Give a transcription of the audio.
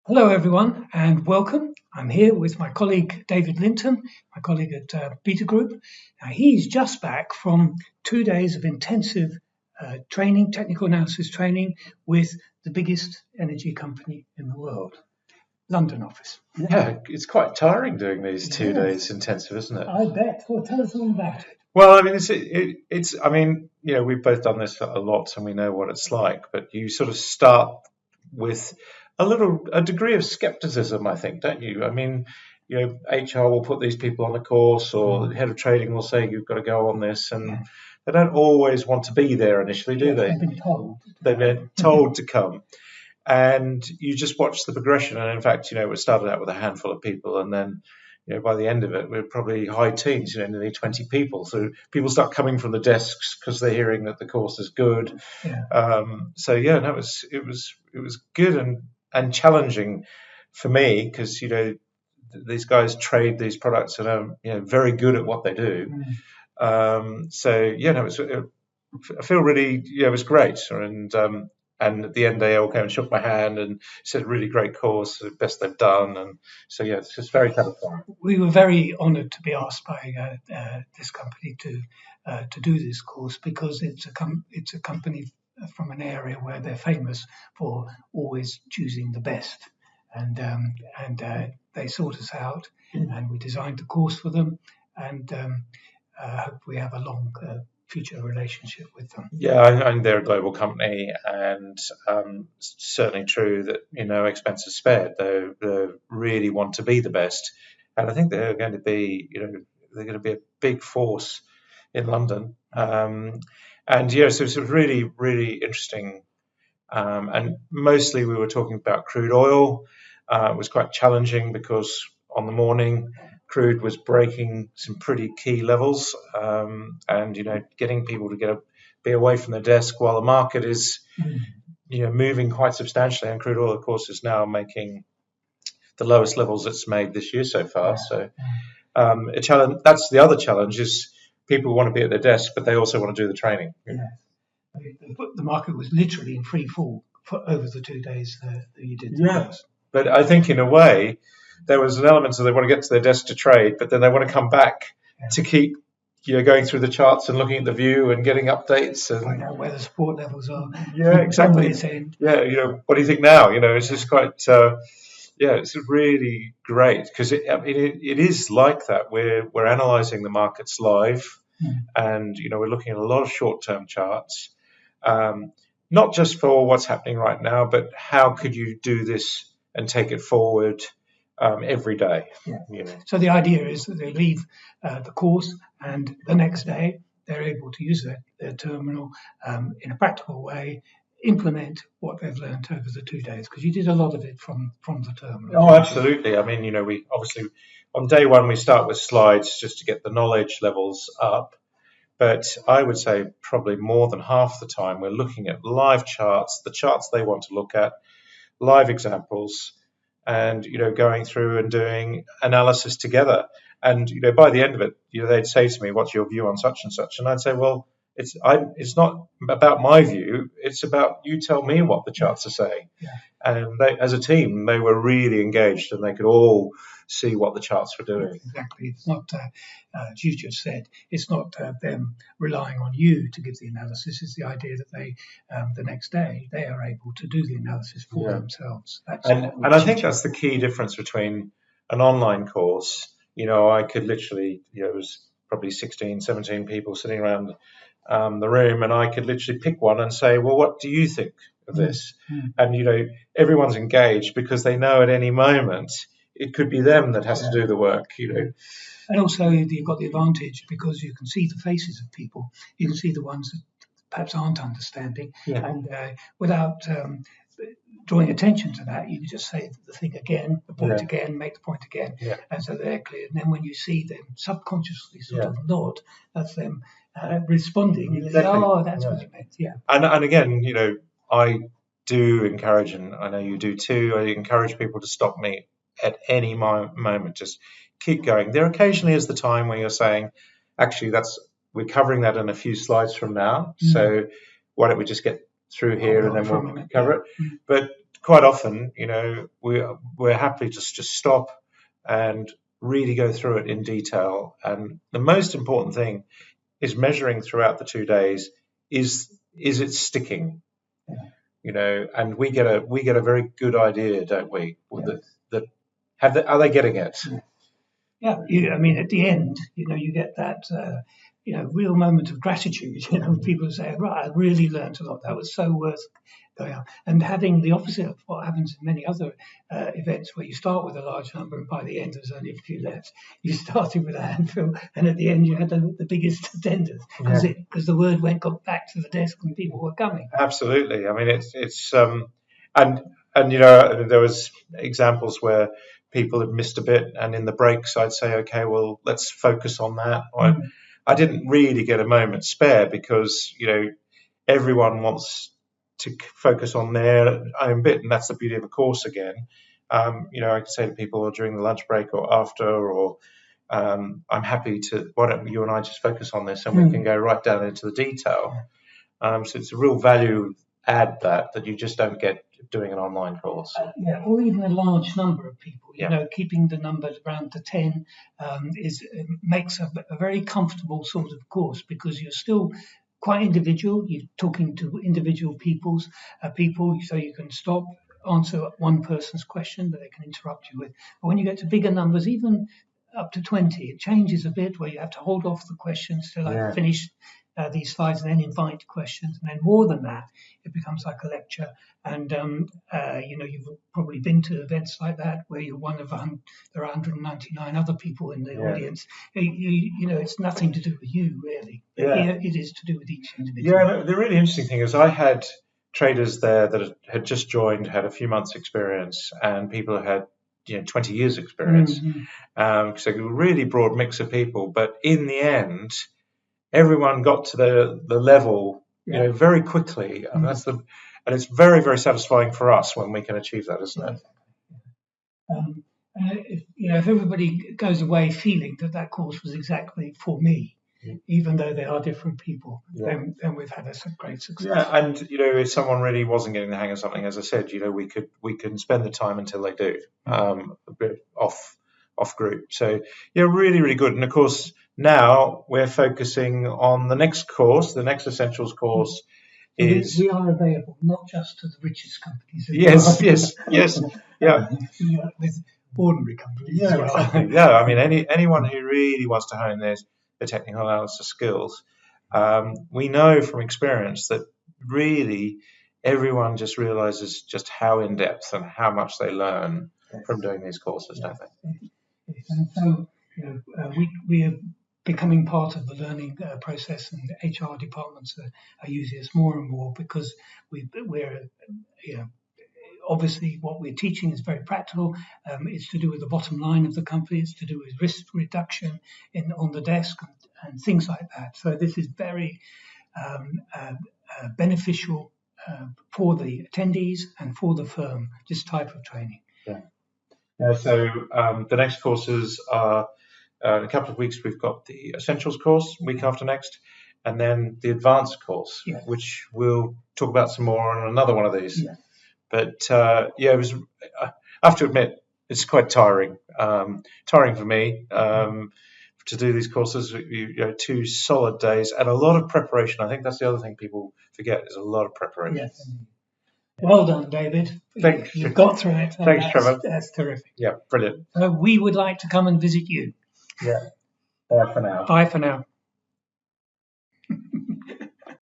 Hello, everyone, and welcome. I'm here with my colleague David Linton, my colleague at BetaGroup. Now, he's just back from 2 days of intensive training, technical analysis training, with the biggest energy company in the world, London office. Yeah, it's quite tiring doing these 2 days Yes, intensive, isn't it? I bet. Well, tell us all about it. Well, I mean, it's. I mean, we've both done this a lot, and we know what it's like. But you sort of start with a degree of skepticism, I think, don't you? I mean, HR will put these people on a course, or the head of trading will say you've got to go on this, and they don't always want to be there initially, do Yes, they? they've been told. They've been told to come. And you just watch the progression. And in fact, we started out with a handful of people, and then, by the end of it, we're probably high teens, nearly 20 people. So people start coming from the desks because they're hearing that the course is good. Yeah. So yeah, no, it was good and challenging for me because these guys trade these products and are very good at what they do. So yeah, no, I feel really it was great. And at the end, they all came and shook my hand and said, really great course, the best they've done. And so, yeah, it's just very satisfying. We were very honoured to be asked by this company to do this course because it's a company from an area where they're famous for always choosing the best. And they sought us out, and we designed the course for them, and hope we have a long future relationship with them. Yeah, and they're a global company, and it's certainly true that expenses spared. They really want to be the best, and I think they're going to be a big force in London. And yeah, so it was really really interesting, and mostly we were talking about crude oil. It was quite challenging because on the morning, crude was breaking some pretty key levels, and getting people to be away from their desk while the market is moving quite substantially. And crude oil, of course, is now making the lowest levels it's made this year so far. So a challenge. That's the other challenge is people want to be at their desk, but they also want to do the training. Yeah. The market was literally in free fall for over the 2 days that you did the course. But I think in a way, there was an element of they want to get to their desk to trade, but then they want to come back to keep going through the charts and looking at the view and getting updates and find out where the support levels are. Yeah, exactly. Yeah, what do you think now? It's just quite it's really great because it is like that. We're analysing the markets live, and we're looking at a lot of short-term charts, not just for what's happening right now, but how could you do this and take it forward every day. So the idea is that they leave the course, and the next day they're able to use their terminal in a practical way, implement what they've learned over the 2 days, because you did a lot of it from the terminal. Oh, absolutely. I mean, we obviously on day one we start with slides just to get the knowledge levels up. But I would say probably more than half the time we're looking at live charts, the charts they want to look at, live examples, and going through and doing analysis together. And by the end of it, they'd say to me, "What's your view on such and such?" And I'd say, "Well, it's not about my view. It's about you tell me what the charts are saying." And they, as a team, they were really engaged, and they could all see what the charts were doing. Exactly. It's not, as you just said, it's not them relying on you to give the analysis. It's the idea that they, the next day, they are able to do the analysis for themselves. And I think that's the key difference between an online course. I could literally, it was probably 16, 17 people sitting around the room, and I could literally pick one and say, well, what do you think of this? And, everyone's engaged because they know at any moment it could be them that has to do the work, And also you've got the advantage because you can see the faces of people. You can see the ones that perhaps aren't understanding. And without drawing attention to that, you can just say the thing again, the point again, make the point again. And so they're clear. And then when you see them subconsciously sort of nod, that's them responding. Exactly. Oh, that's what you meant. Yeah. And again, I do encourage, and I know you do too, I encourage people to stop me at any moment. Just keep going. There occasionally is the time where you're saying, actually, we're covering that in a few slides from now. So why don't we just get through here and then we'll cover it. But quite often, we're happy to just stop and really go through it in detail. And the most important thing is measuring throughout the 2 days. Is it sticking? And we get a very good idea, don't we? That are they getting it? Yeah, I mean, at the end, you get that, real moment of gratitude. People say, right, I really learned a lot. That was so worth going on. And having the opposite of what happens in many other events, where you start with a large number and by the end there's only a few left. You started with a handful, and at the end you had the biggest attendance because the word got back to the desk and people were coming. Absolutely. I mean, it's and there was examples where people had missed a bit, and in the breaks I'd say, okay, well, let's focus on that. I didn't really get a moment spare because everyone wants to focus on their own bit, and that's the beauty of a course again. I can say to people during the lunch break or after, or I'm happy to, why don't you and I just focus on this, and we can go right down into the detail. So it's a real value add that you just don't get doing an online course. Or even a large number of people. Keeping the numbers around to 10 makes a very comfortable sort of course, because you're still quite individual. You're talking to individual people, so you can stop, answer one person's question that they can interrupt you with. But when you get to bigger numbers, even up to 20, it changes a bit, where you have to hold off the questions till I finish these slides and then invite questions. And then more than that, it becomes like a lecture. And, you've probably been to events like that where you're one of there are 199 other people in the audience. It's nothing to do with you, really. Here it is to do with each individual. Yeah, the really interesting thing is I had traders there that had just joined, had a few months experience, and people who had 20 years experience. So a really broad mix of people. But in the end, everyone got to the level very quickly, and and it's very, very satisfying for us when we can achieve that, isn't it? If everybody goes away feeling that course was exactly for me, even though they are different people, then we've had a great success. Yeah, and if someone really wasn't getting the hang of something, as I said, we can spend the time until they do, a bit off group. So really, really good. And of course, now we're focusing on the next course, the next essentials course. We are available not just to the richest companies. Yes. Yeah. With ordinary companies. Yeah, exactly. Yeah. I mean, anyone who really wants to hone their technical analysis skills, we know from experience that really everyone just realizes just how in depth and how much they learn from doing these courses, don't they? And so we are becoming part of the learning process, and HR departments are using us more and more, because we're obviously what we're teaching is very practical. It's to do with the bottom line of the company. It's to do with risk reduction on the desk and things like that. So this is very beneficial for the attendees and for the firm, this type of training. So the next courses are in a couple of weeks. We've got the Essentials course, week after next, and then the Advanced course, which we'll talk about some more on another one of these. Yeah. But it was. I have to admit, it's quite tiring. Tiring for me to do these courses. 2 solid days and a lot of preparation. I think that's the other thing people forget, is a lot of preparation. Yes. Well done, David. Thanks. You've got through it. Thanks, Trevor. That's terrific. Yeah, brilliant. So we would like to come and visit you. Yeah. Bye for now. Bye for now.